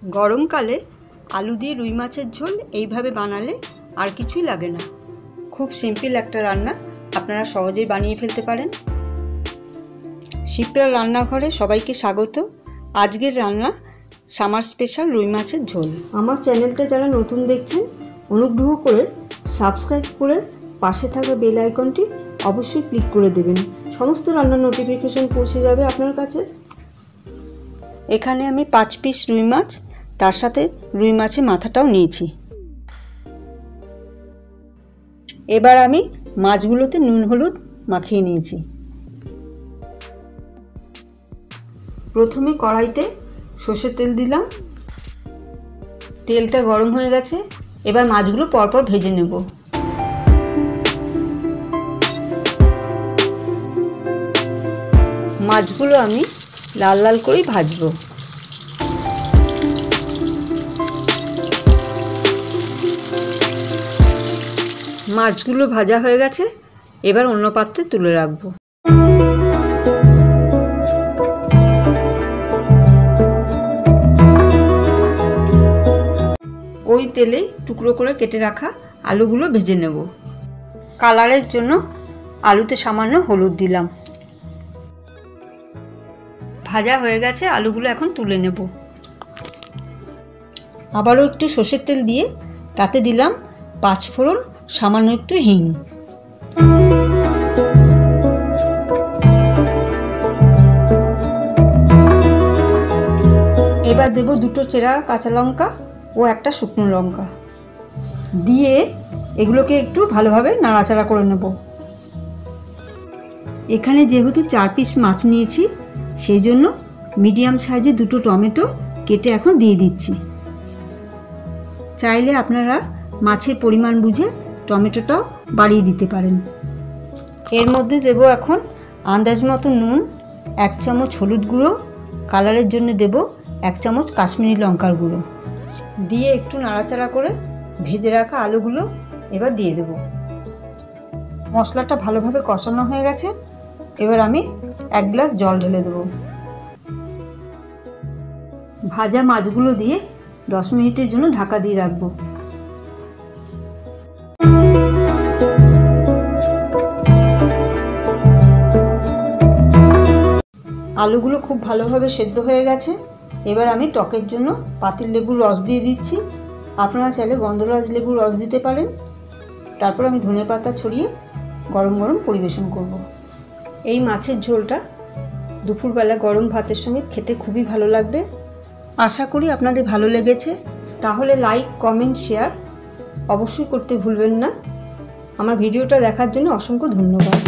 গরমকালে আলু দিয়ে রুই মাছের ঝোল এইভাবে বানালে আর কিছুই লাগে না। খুব সিম্পল একটা রান্না, আপনারা সহজেই বানিয়ে ফেলতে পারেন। শিপ্রা রান্নাঘরে সবাইকে স্বাগত। আজকের রান্না সামার স্পেশাল রুই মাছের ঝোল। আমার চ্যানেলটা যারা নতুন দেখছেন অনুগ্রহ করে সাবস্ক্রাইব করে পাশে থাকা বেল আইকনটি অবশ্যই ক্লিক করে দেবেন। সমস্ত রান্নার নোটিফিকেশন পৌঁছে যাবে আপনার কাছে। এখানে আমি 5 পিস রুই মাছ, তার সাথে রুই মাছের মাথাটাও নিয়েছি। এবার আমি মাছগুলোতে নুন হলুদ মাখিয়ে নিয়েছি। প্রথমে কড়াইতে সর্ষের তেল দিলাম। তেলটা গরম হয়ে গেছে, এবার মাছগুলো পরপর ভেজে নেব। মাছগুলো আমি লাল লাল করেই ভাজবো। মাছগুলো ভাজা হয়ে গেছে, এবার অন্য পাত্রে তুলে রাখবো। ওই তেলে টুকরো করে কেটে রাখা আলুগুলো ভেজে নেব। কালারের জন্য আলুতে সামান্য হলুদ দিলাম। ভাজা হয়ে গেছে, আলুগুলো এখন তুলে নেব। আবারও একটু সর্ষের তেল দিয়ে তাতে দিলাম 5 ফোড়ন, সামান্য একটু হিং। এবার দেব 2টো চেরা কাঁচা লঙ্কা ও একটা শুকনো লঙ্কা দিয়ে এগুলোকে একটু ভালোভাবে নাড়াচাড়া করে নেব। এখানে যেহেতু 4 পিস মাছ নিয়েছি, সেই জন্য মিডিয়াম সাইজে 2টো টমেটো কেটে এখন দিয়ে দিচ্ছি। চাইলে আপনারা মাছের পরিমাণ বুঝে টমেটোটাও বাড়িয়ে দিতে পারেন। এর মধ্যে দেব এখন আন্দাজ মতো নুন, 1 চামচ হলুদ গুঁড়ো, কালারের জন্য দেব 1 চামচ কাশ্মীরি লঙ্কার গুঁড়ো দিয়ে একটু নাড়াচাড়া করে ভেজে রাখা আলুগুলো এবার দিয়ে দেব। মশলাটা ভালোভাবে কষানো হয়ে গেছে, এবার আমি 1 গ্লাস জল ঢেলে দেব। ভাজা মাছগুলো দিয়ে 10 মিনিটের জন্য ঢাকা দিয়ে রাখবো। আলুগুলো খুব ভালোভাবে সেদ্ধ হয়ে গেছে, এবার আমি টকের জন্য পাতিল লেবুর রস দিয়ে দিচ্ছি। আপনারা চাইলে গন্ধরাজ লেবুর রস দিতে পারেন। তারপর আমি ধনেপাতা ছড়িয়ে গরম গরম পরিবেশন করব। এই মাছের ঝোলটা দুপুরবেলা গরম ভাতের সঙ্গে খেতে খুবই ভালো লাগবে। আশা করি আপনাদের ভালো লেগেছে। তাহলে লাইক, কমেন্ট, শেয়ার অবশ্যই করতে ভুলবেন না। আমার ভিডিওটা দেখার জন্য অসংখ্য ধন্যবাদ।